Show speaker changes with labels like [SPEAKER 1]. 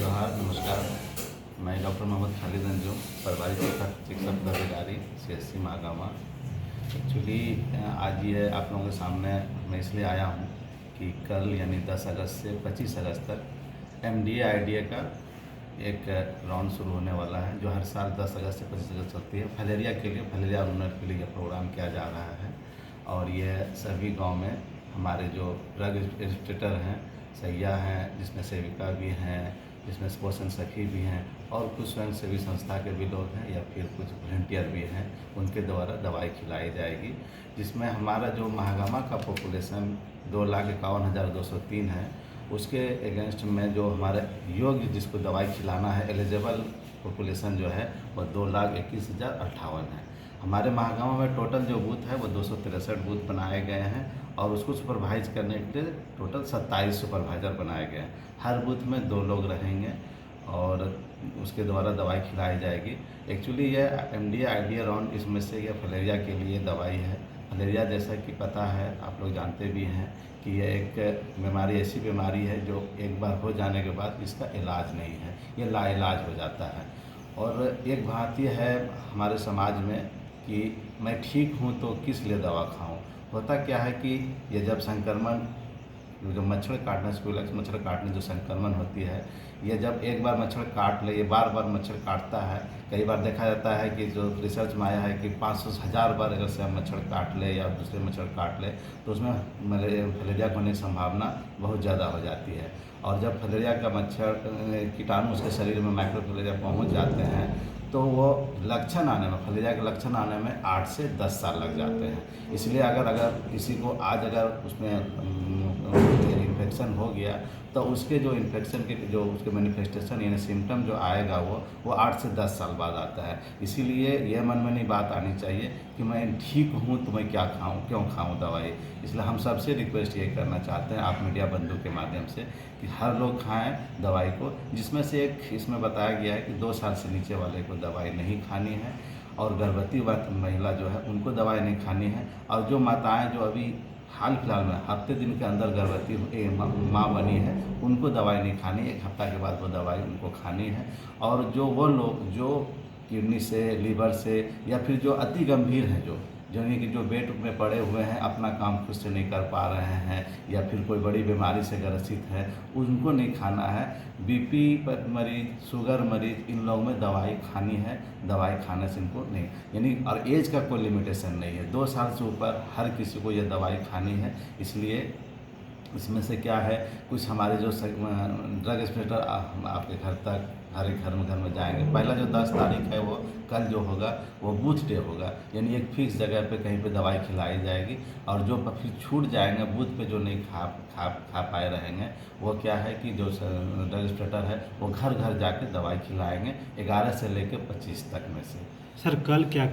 [SPEAKER 1] जोहार, नमस्कार। मैं डॉक्टर मोहम्मद खालिद अंजुम, परिवारी चिकित्सा पदाधिकारी CSC महागामा। एक्चुअली आज ये आप लोगों के सामने मैं इसलिए आया हूँ कि कल यानी 10 अगस्त से 25 अगस्त तक MDA IDA का एक राउंड शुरू होने वाला है, जो हर साल 10 अगस्त से 25 अगस्त चलती है। फलेरिया के लिए, फलेरिया उन्नत के लिए यह प्रोग्राम किया जा रहा है और ये सभी गांव में हमारे जो ड्रग एजुकेटर हैं, सैया हैं, जिसमें सेविका भी हैं, जिसमें पोषण सखी भी हैं और कुछ स्वयंसेवी संस्था के भी लोग हैं या फिर कुछ वॉलंटियर भी हैं, उनके द्वारा दवाई खिलाई जाएगी। जिसमें हमारा जो महागामा का पॉपुलेशन 2,51,203 है, उसके अगेंस्ट में जो हमारे योग्य जिसको दवाई खिलाना है, एलिजिबल पॉपुलेशन जो है वो 2,21,058 है। हमारे महागामा में टोटल जो बूथ है वो 263 बूथ बनाए गए हैं और उसको सुपरवाइज करने के लिए टोटल 27 सुपरवाइज़र बनाए गए हैं। हर बूथ में 2 लोग रहेंगे और उसके द्वारा दवाई खिलाई जाएगी। एक्चुअली ये MDA IDA राउंड इसमें से ये फलेरिया के लिए दवाई है। फलेरिया जैसा कि पता है, आप लोग जानते भी हैं कि यह एक बीमारी, ऐसी बीमारी है जो एक बार हो जाने के बाद इसका इलाज नहीं है, ये लाइलाज हो जाता है। और एक बात यह है हमारे समाज में कि मैं ठीक हूँ तो किस लिए दवा खाऊँ। होता क्या है कि ये जब संक्रमण, जो मच्छर काटने से मच्छर काटने जो संक्रमण होती है, ये जब एक बार मच्छर काट ले, ये बार बार मच्छर काटता है। कई बार देखा जाता है कि जो रिसर्च में आया है कि 500 से 1000 बार अगर से मच्छर काट ले या दूसरे मच्छर काट ले तो उसमें फलेरिया होने की संभावना बहुत ज़्यादा हो जाती है। और जब फलेरिया का मच्छर कीटाणु उसके शरीर में माइक्रोफलेरिया पहुँच जाते हैं तो वो लक्षण आने में, फलेरिया के लक्षण आने में 8 से 10 साल लग जाते हैं। इसलिए अगर किसी को आज अगर उसमें इन्फेक्शन हो गया तो उसके जो इन्फेक्शन के जो उसके मैनिफेस्टेशन यानी सिम्टम जो आएगा वो 8 से 10 साल बाद आता है। इसीलिए यह मन में नहीं बात आनी चाहिए कि मैं ठीक हूँ तो मैं क्या खाऊँ, क्यों खाऊँ दवाई। इसलिए हम सबसे रिक्वेस्ट ये करना चाहते हैं आप मीडिया बंधु के माध्यम से कि हर लोग खाएं दवाई को, जिसमें से एक इसमें बताया गया है कि 2 साल से नीचे वाले को दवाई नहीं खानी है और गर्भवती महिला जो है उनको दवाई नहीं खानी है। और जो माताएँ जो अभी हाल फिलहाल में हफ्ते दिन के अंदर गर्भवती माँ बनी है, उनको दवाई नहीं खानी, 1 हफ्ता के बाद वो दवाई उनको खानी है। और जो वो लोग जो किडनी से, लीवर से या फिर जो अति गंभीर हैं, जो यानी कि जो बेड में पड़े हुए हैं, अपना काम खुद से नहीं कर पा रहे हैं या फिर कोई बड़ी बीमारी से ग्रसित है, उनको नहीं खाना है। BP मरीज, शुगर मरीज, इन लोगों में दवाई खानी है। दवाई खाने से इनको नहीं, यानी और एज का कोई लिमिटेशन नहीं है, 2 साल से ऊपर हर किसी को ये दवाई खानी है। इसलिए इसमें से क्या है, कुछ हमारे जो ड्रग इंस्पेक्टर आपके घर तक, हर एक घर में जाएंगे। पहला जो 10 तारीख है वो कल जो होगा वो बूथ डे होगा, यानी एक फिक्स जगह पे कहीं पे दवाई खिलाई जाएगी। और जो फिर छूट जाएंगे बूथ पे, जो नहीं खा पाए रहेंगे, वो क्या है कि जो ड्रग इंस्पेक्टर है वो घर घर जाके दवाई खिलाएंगे 11 से लेकर 25 तक में से।
[SPEAKER 2] सर कल क्या